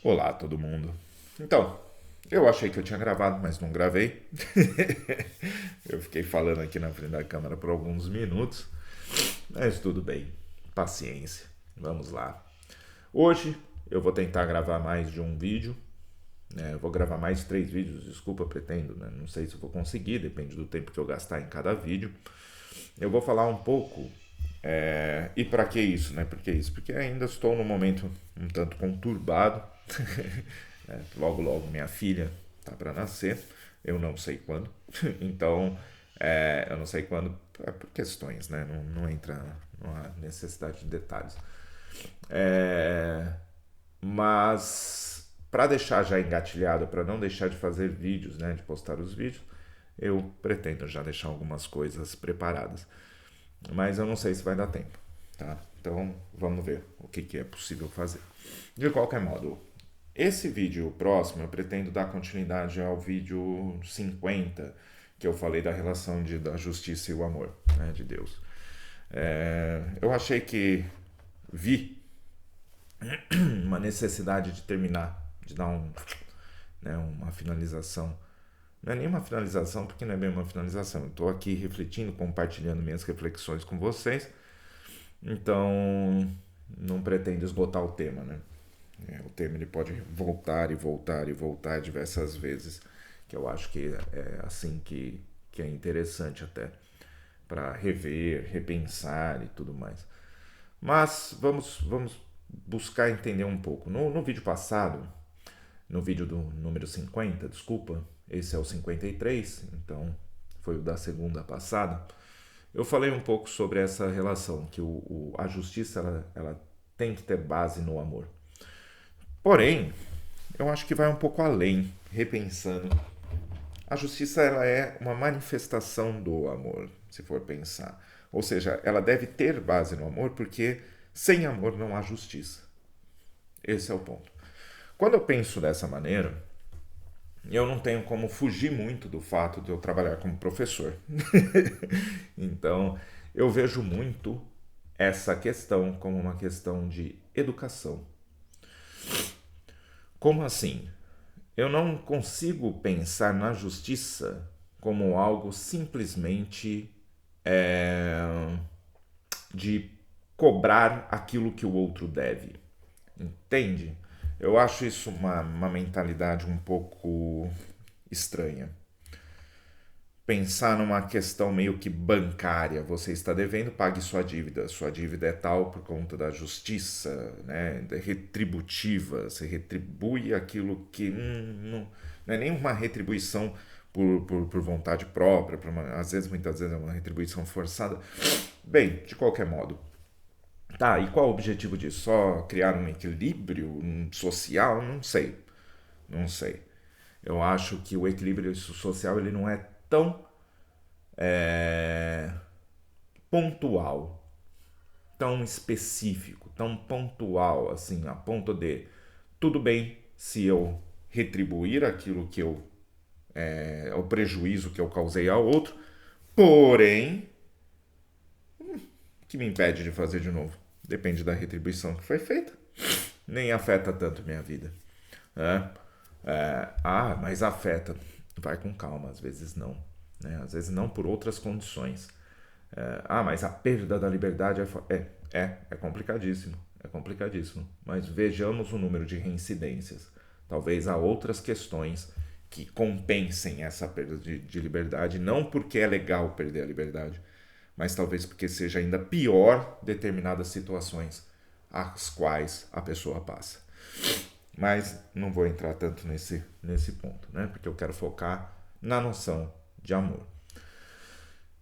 Olá, todo mundo. Então, eu achei que eu tinha gravado, mas não gravei. Eu fiquei falando aqui na frente da câmera por alguns minutos, mas tudo bem. Paciência. Vamos lá. Hoje eu vou tentar gravar mais de um vídeo. Eu vou gravar mais 3 vídeos, desculpa, pretendo, né? Não sei se eu vou conseguir, depende do tempo que eu gastar em cada vídeo. Eu vou falar um pouco. E para que isso, né? Por que isso? Porque ainda estou num momento um tanto conturbado. Logo, logo minha filha tá para nascer. Eu não sei quando. Então, eu não sei quando, por questões, né? Não entra, não há necessidade de detalhes. É, mas para deixar já engatilhado, para não deixar de fazer vídeos, né, de postar os vídeos, eu pretendo já deixar algumas coisas preparadas. Mas eu não sei se vai dar tempo, tá? Então vamos ver o que é possível fazer. De qualquer modo, esse vídeo próximo eu pretendo dar continuidade ao vídeo 50, que eu falei da relação da justiça e o amor, né, de Deus. Eu achei que vi uma necessidade de terminar, de dar uma finalização. Não é nem uma finalização, porque não é bem uma finalização. Eu estou aqui refletindo, compartilhando minhas reflexões com vocês. Então, não pretendo esgotar o tema, né? O tema ele pode voltar e voltar e voltar diversas vezes, que eu acho que é assim que é interessante até, para rever, repensar e tudo mais. Mas vamos buscar entender um pouco. No vídeo passado, no vídeo do número 50, desculpa, esse é o 53, então foi o da segunda passada, eu falei um pouco sobre essa relação, que a justiça ela tem que ter base no amor. Porém, eu acho que vai um pouco além, repensando. A justiça ela é uma manifestação do amor, se for pensar. Ou seja, ela deve ter base no amor, porque sem amor não há justiça. Esse é o ponto. Quando eu penso dessa maneira, eu não tenho como fugir muito do fato de eu trabalhar como professor. Então, eu vejo muito essa questão como uma questão de educação. Como assim? Eu não consigo pensar na justiça como algo simplesmente de cobrar aquilo que o outro deve. Entende? Eu acho isso uma mentalidade um pouco estranha. Pensar numa questão meio que bancária. Você está devendo, pague sua dívida. Sua dívida é tal por conta da justiça, né? Retributiva. Você retribui aquilo que não é nenhuma retribuição por vontade própria. Muitas vezes é uma retribuição forçada. Bem, de qualquer modo. Tá, e qual é o objetivo disso? Só criar um equilíbrio social? Não sei. Não sei. Eu acho que o equilíbrio social ele não é tão pontual, tão específico, tão pontual, assim, a ponto de tudo bem se eu retribuir aquilo que o prejuízo que eu causei ao outro, porém, o que me impede de fazer de novo? Depende da retribuição que foi feita. Nem afeta tanto minha vida. Né? Mas afeta. Vai com calma, às vezes não. Né? Às vezes não por outras condições. Mas a perda da liberdade é complicadíssimo. É complicadíssimo. Mas vejamos o número de reincidências. Talvez há outras questões que compensem essa perda de liberdade, não porque é legal perder a liberdade, mas talvez porque seja ainda pior determinadas situações às quais a pessoa passa. Mas não vou entrar tanto nesse ponto, né? Porque eu quero focar na noção de amor.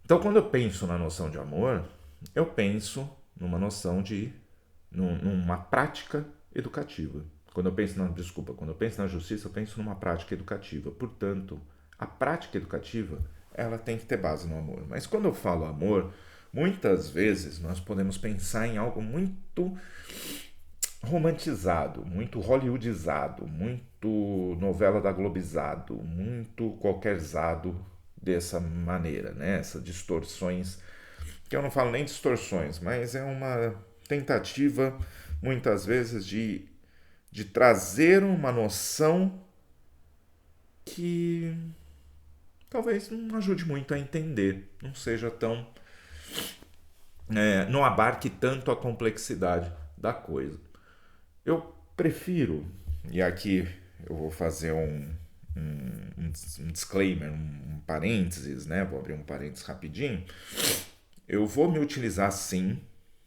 Então, quando eu penso na noção de amor, eu penso numa prática educativa. Quando eu penso na justiça, eu penso numa prática educativa. Portanto, a prática educativa, ela tem que ter base no amor. Mas quando eu falo amor, muitas vezes nós podemos pensar em algo muito romantizado, muito hollywoodizado, muito novela da Globizado, muito qualquerzado dessa maneira, né? Essas distorções, que eu não falo nem distorções, mas é uma tentativa, muitas vezes, de de trazer uma noção que talvez não ajude muito a entender, não seja tão não abarque tanto a complexidade da coisa. Eu prefiro, e aqui eu vou fazer um disclaimer, um parênteses, né? Vou abrir um parênteses rapidinho. Eu vou me utilizar sim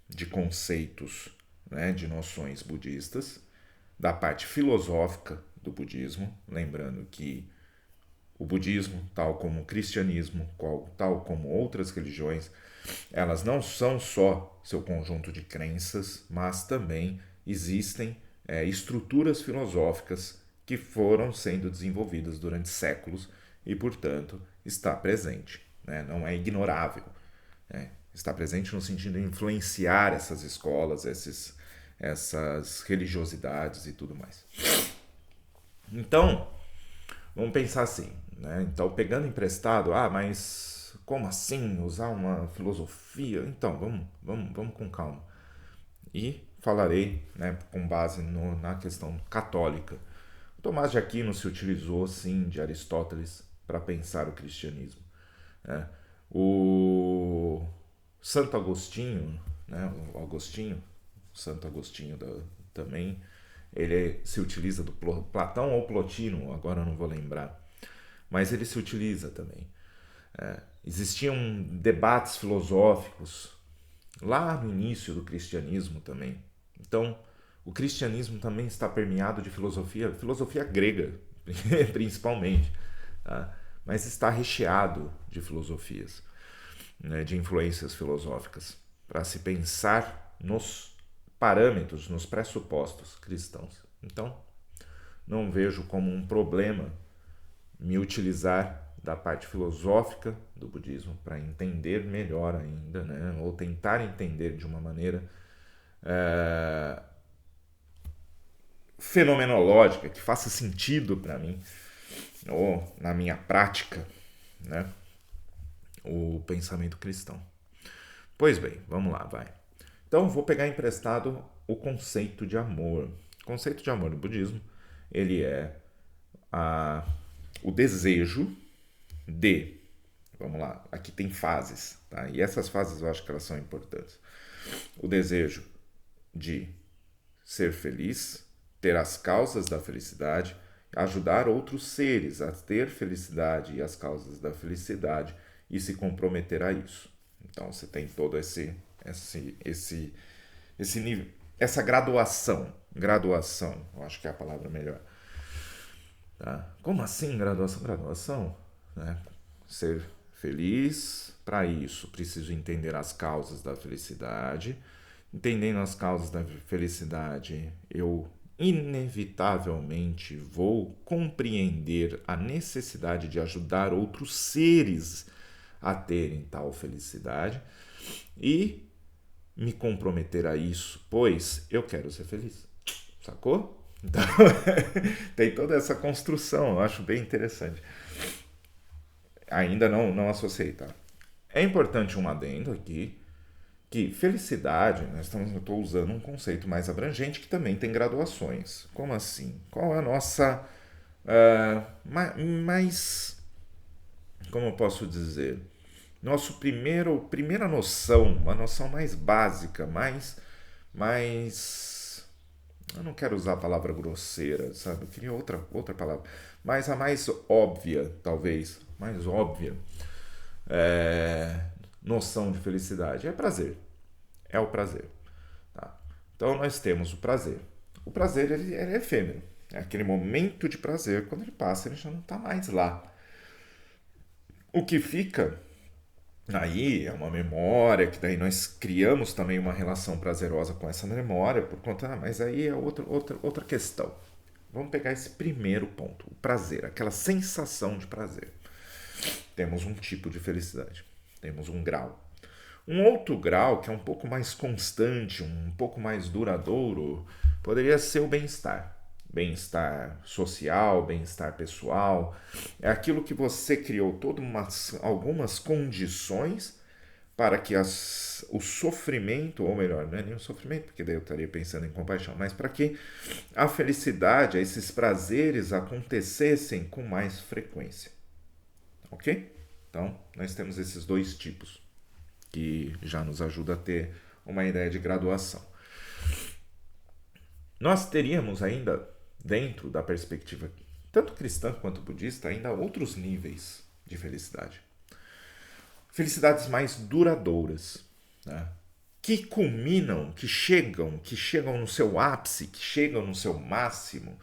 de conceitos, né, de noções budistas, da parte filosófica do budismo, lembrando que o budismo, tal como o cristianismo, tal como outras religiões, elas não são só seu conjunto de crenças, mas também existem estruturas filosóficas que foram sendo desenvolvidas durante séculos e, portanto, está presente, né? Não é ignorável. Né? Está presente no sentido de influenciar essas escolas, essas religiosidades e tudo mais. Então, vamos pensar assim, né? Então, pegando emprestado, mas como assim usar uma filosofia? Então, vamos com calma. E falarei, né, com base na questão católica. Tomás de Aquino se utilizou, sim, de Aristóteles para pensar o cristianismo. Né? O Santo Agostinho, né, Santo Agostinho também, ele se utiliza do Platão ou Plotino, agora eu não vou lembrar, mas ele se utiliza também. Existiam debates filosóficos lá no início do cristianismo também. Então, o cristianismo também está permeado de filosofia grega, principalmente, tá? Mas está recheado de filosofias, né, de influências filosóficas, para se pensar nos parâmetros, nos pressupostos cristãos. Então, não vejo como um problema me utilizar da parte filosófica do budismo para entender melhor ainda, né? Ou tentar entender de uma maneira fenomenológica, que faça sentido para mim, ou na minha prática, né? O pensamento cristão. Pois bem, vamos lá, vai. Então, vou pegar emprestado o conceito de amor. O conceito de amor no budismo, ele é o desejo de, vamos lá, aqui tem fases, tá? E essas fases eu acho que elas são importantes. O desejo de ser feliz, ter as causas da felicidade, ajudar outros seres a ter felicidade e as causas da felicidade e se comprometer a isso. Então você tem todo esse nível, essa graduação, eu acho que é a palavra melhor. Tá? Como assim graduação? Graduação, né? Ser feliz, para isso preciso entender as causas da felicidade. Entendendo as causas da felicidade, eu inevitavelmente vou compreender a necessidade de ajudar outros seres a terem tal felicidade e me comprometer a isso, pois eu quero ser feliz. Sacou? Então, tem toda essa construção, eu acho bem interessante. Ainda não associei, tá? É importante um adendo aqui, que felicidade, eu estou usando um conceito mais abrangente que também tem graduações. Como assim? Qual é a nossa como eu posso dizer? Primeira noção, uma noção mais básica, mais eu não quero usar a palavra grosseira, sabe? Eu queria outra palavra, mas a mais óbvia, talvez, mais óbvia noção de felicidade é prazer. É o prazer. Tá? Então nós temos o prazer. O prazer ele é efêmero. É aquele momento de prazer, quando ele passa, ele já não está mais lá. O que fica aí é uma memória, que daí nós criamos também uma relação prazerosa com essa memória, por conta, mas aí é outra questão. Vamos pegar esse primeiro ponto, o prazer, aquela sensação de prazer. Temos um tipo de felicidade, temos um grau. Um outro grau, que é um pouco mais constante, um pouco mais duradouro, poderia ser o bem-estar. Bem-estar social, bem-estar pessoal. É aquilo que você criou algumas condições para que o sofrimento, ou melhor, não é nem o sofrimento, porque daí eu estaria pensando em compaixão, mas para que a felicidade, esses prazeres acontecessem com mais frequência. Ok? Então, nós temos esses dois tipos, que já nos ajuda a ter uma ideia de graduação. Nós teríamos ainda, dentro da perspectiva tanto cristã quanto budista, ainda outros níveis de felicidade. Felicidades mais duradouras, né? Que culminam, que chegam no seu ápice, que chegam no seu máximo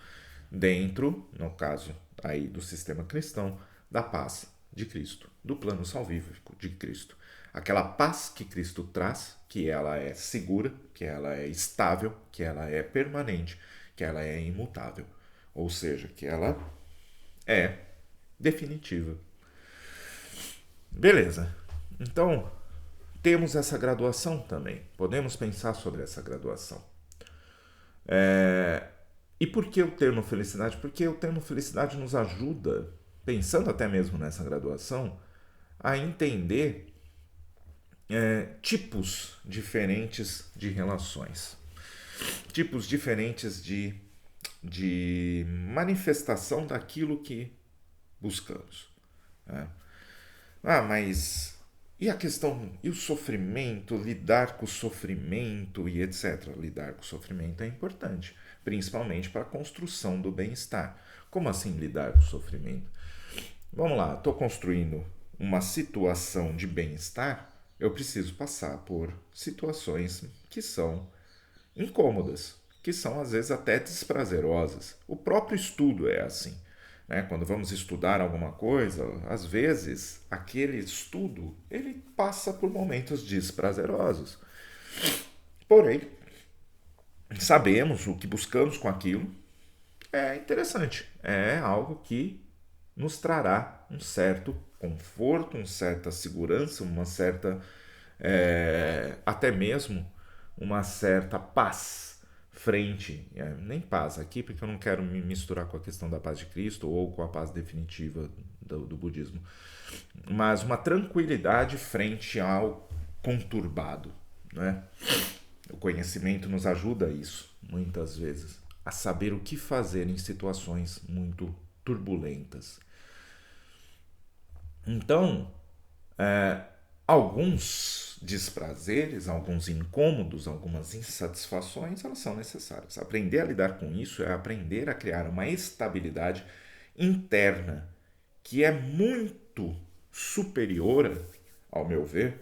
dentro, no caso aí do sistema cristão, da paz de Cristo, do plano salvífico de Cristo. Aquela paz que Cristo traz, que ela é segura, que ela é estável, que ela é permanente, que ela é imutável. Ou seja, que ela é definitiva. Beleza. Então, temos essa graduação também. Podemos pensar sobre essa graduação. E por que o termo felicidade? Porque o termo felicidade nos ajuda, pensando até mesmo nessa graduação, a entender tipos diferentes de relações, tipos diferentes de manifestação daquilo que buscamos. Né? Mas e a questão, e o sofrimento, lidar com o sofrimento e etc. Lidar com o sofrimento é importante, principalmente para a construção do bem-estar. Como assim lidar com o sofrimento? Vamos lá, estou construindo uma situação de bem-estar, eu preciso passar por situações que são incômodas, que são às vezes até desprazerosas. O próprio estudo é assim. Né? Quando vamos estudar alguma coisa, às vezes aquele estudo ele passa por momentos desprazerosos. Porém, sabemos o que buscamos com aquilo, é interessante, é algo que nos trará um certo conforto, uma certa segurança, uma certa, até mesmo uma certa paz frente, nem paz aqui, porque eu não quero me misturar com a questão da paz de Cristo ou com a paz definitiva do budismo, mas uma tranquilidade frente ao conturbado, né? O conhecimento nos ajuda a isso, muitas vezes, a saber o que fazer em situações muito turbulentas. Então, alguns desprazeres, alguns incômodos, algumas insatisfações, elas são necessárias. Aprender a lidar com isso é aprender a criar uma estabilidade interna que é muito superior, ao meu ver,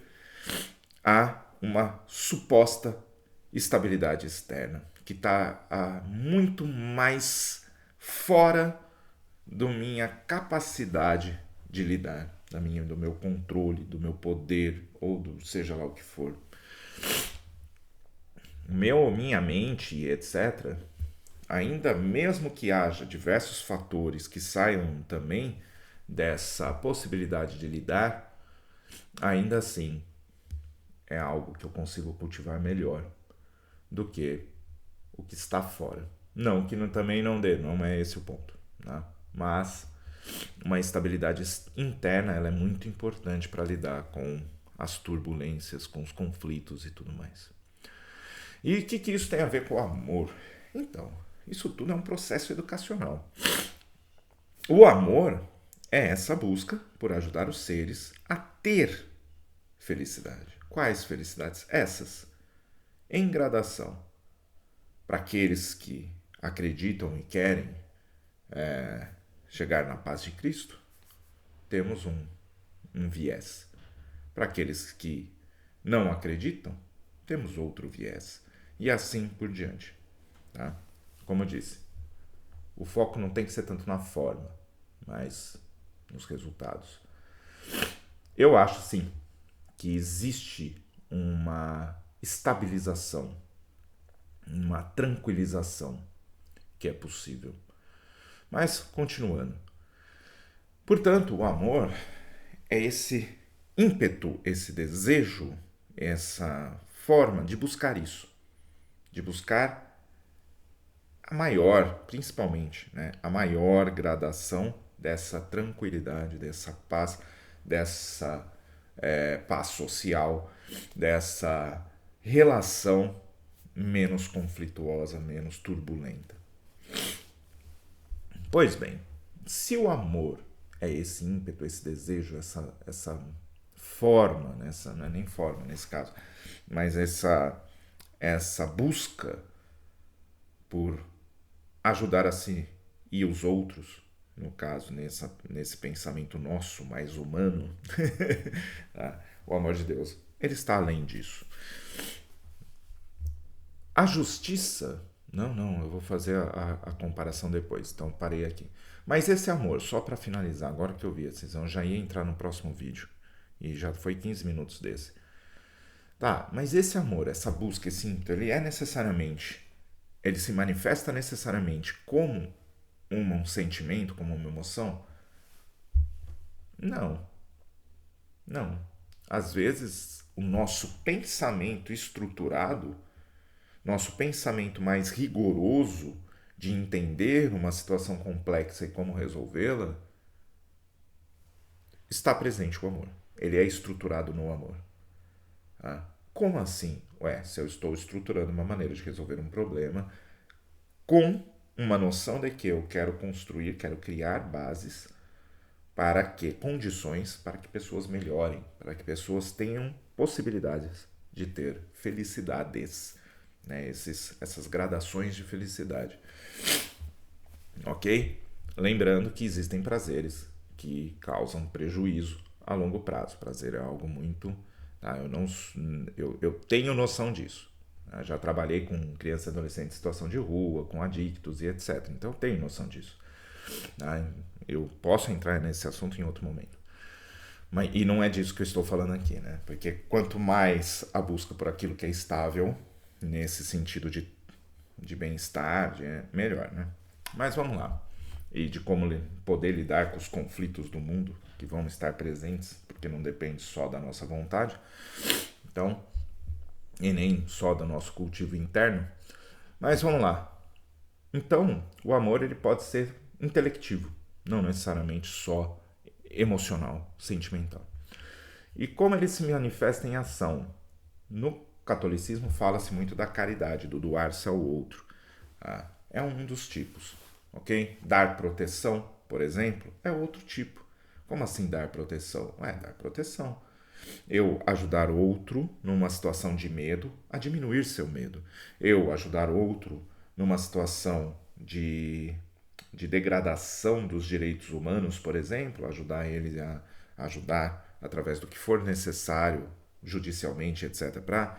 a uma suposta estabilidade externa, que está muito mais fora da minha capacidade de lidar, do meu controle, do meu poder, ou do seja lá o que for. Minha mente, etc., ainda mesmo que haja diversos fatores que saiam também dessa possibilidade de lidar, ainda assim é algo que eu consigo cultivar melhor do que o que está fora. Não que também não dê, não é esse o ponto. Né? Mas uma estabilidade interna ela é muito importante para lidar com as turbulências, com os conflitos e tudo mais. E o que isso tem a ver com o amor? Então, isso tudo é um processo educacional. O amor é essa busca por ajudar os seres a ter felicidade. Quais felicidades? Essas, em gradação. Para aqueles que acreditam e querem chegar na paz de Cristo, temos um viés. Para aqueles que não acreditam, temos outro viés. E assim por diante. Tá? Como eu disse, o foco não tem que ser tanto na forma, mas nos resultados. Eu acho, sim, que existe uma estabilização, uma tranquilização que é possível. Mas, continuando. Portanto, o amor é esse ímpeto, esse desejo, essa forma de buscar isso. De buscar a maior, principalmente, né, a maior gradação dessa tranquilidade, dessa paz, dessa paz social, dessa relação menos conflituosa, menos turbulenta. Pois bem, se o amor é esse ímpeto, esse desejo, essa forma, né? Não é nem forma nesse caso, mas essa busca por ajudar a si e os outros, no caso, nesse pensamento nosso mais humano, o amor de Deus, ele está além disso. A justiça, não, eu vou fazer a comparação depois, então parei aqui. Mas esse amor, só para finalizar, agora que eu vi a decisão, eu já ia entrar no próximo vídeo, e já foi 15 minutos desse. Tá, mas esse amor, essa busca, esse ímpeto, ele se manifesta necessariamente como um sentimento, como uma emoção? Não, não. Às vezes, o nosso pensamento estruturado, nosso pensamento mais rigoroso de entender uma situação complexa e como resolvê-la, está presente o amor. Ele é estruturado no amor. Como assim? Se eu estou estruturando uma maneira de resolver um problema com uma noção de que eu quero construir, quero criar bases para que condições para que pessoas melhorem, para que pessoas tenham possibilidades de ter felicidades, né? Essas gradações de felicidade. Ok? Lembrando que existem prazeres que causam prejuízo a longo prazo. Prazer é algo muito... Tá? Eu tenho noção disso. Tá? Já trabalhei com crianças e adolescentes em situação de rua, com adictos e etc. Então eu tenho noção disso. Tá? Eu posso entrar nesse assunto em outro momento. E não é disso que eu estou falando aqui, né? Porque quanto mais a busca por aquilo que é estável, nesse sentido de bem-estar, melhor, né? Mas vamos lá. E de como poder lidar com os conflitos do mundo que vão estar presentes, porque não depende só da nossa vontade. Então, e nem só do nosso cultivo interno. Mas vamos lá. Então, o amor ele pode ser intelectivo, não necessariamente só emocional, sentimental. E como ele se manifesta em ação? No catolicismo fala-se muito da caridade, do doar-se ao outro. É um dos tipos, ok? Dar proteção, por exemplo, é outro tipo. Como assim dar proteção? Dar proteção. Eu ajudar outro numa situação de medo a diminuir seu medo. Eu ajudar outro numa situação de degradação dos direitos humanos, por exemplo, ajudar ele a ajudar através do que for necessário, judicialmente, etc., para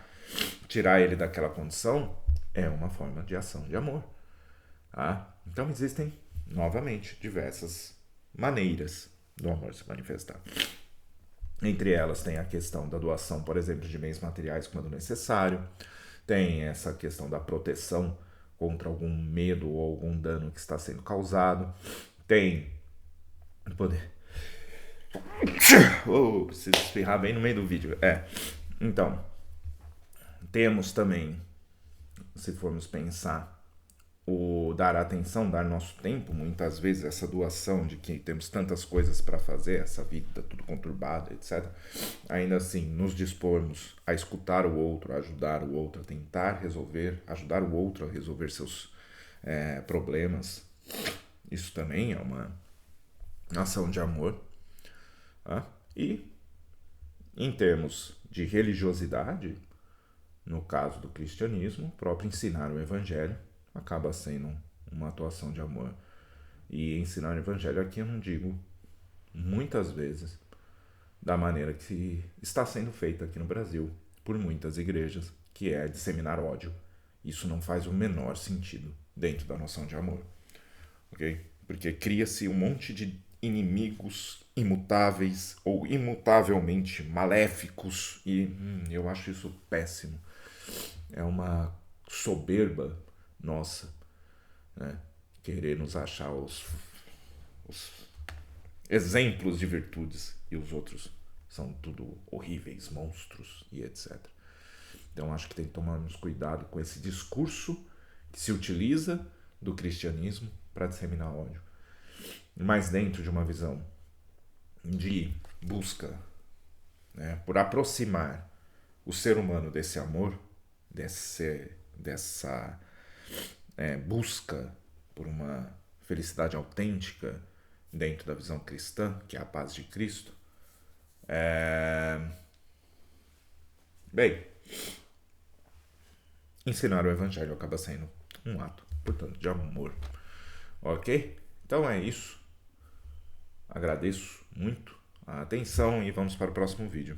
tirar ele daquela condição, é uma forma de ação de amor. Então existem, novamente, diversas maneiras do amor se manifestar. Entre elas tem a questão da doação, por exemplo, de bens materiais quando necessário, tem essa questão da proteção contra algum medo ou algum dano que está sendo causado, tem poder... preciso espirrar bem no meio do vídeo. Então, temos também, se formos pensar, o dar atenção, dar nosso tempo, muitas vezes essa doação de que temos tantas coisas para fazer, essa vida tudo conturbada, etc. Ainda assim, nos dispormos a escutar o outro, a ajudar o outro a tentar resolver, ajudar o outro a resolver seus problemas. Isso também é uma ação de amor. E, em termos de religiosidade, no caso do cristianismo, o próprio ensinar o evangelho acaba sendo uma atuação de amor. E ensinar o evangelho aqui eu não digo, muitas vezes, da maneira que está sendo feita aqui no Brasil, por muitas igrejas, que é disseminar ódio. Isso não faz o menor sentido dentro da noção de amor. Ok? Porque cria-se um monte de inimigos imutáveis ou imutavelmente maléficos e eu acho isso péssimo. É uma soberba nossa, né? Querer nos achar os exemplos de virtudes e os outros são tudo horríveis, monstros e etc. Então acho que tem que tomarmos cuidado com esse discurso que se utiliza do cristianismo para disseminar ódio, mas dentro de uma visão de busca, né, por aproximar o ser humano desse amor, dessa busca por uma felicidade autêntica dentro da visão cristã, que é a paz de Cristo, bem, ensinar o evangelho acaba sendo um ato, portanto, de amor. Ok? Então é isso. Agradeço muito a atenção e vamos para o próximo vídeo.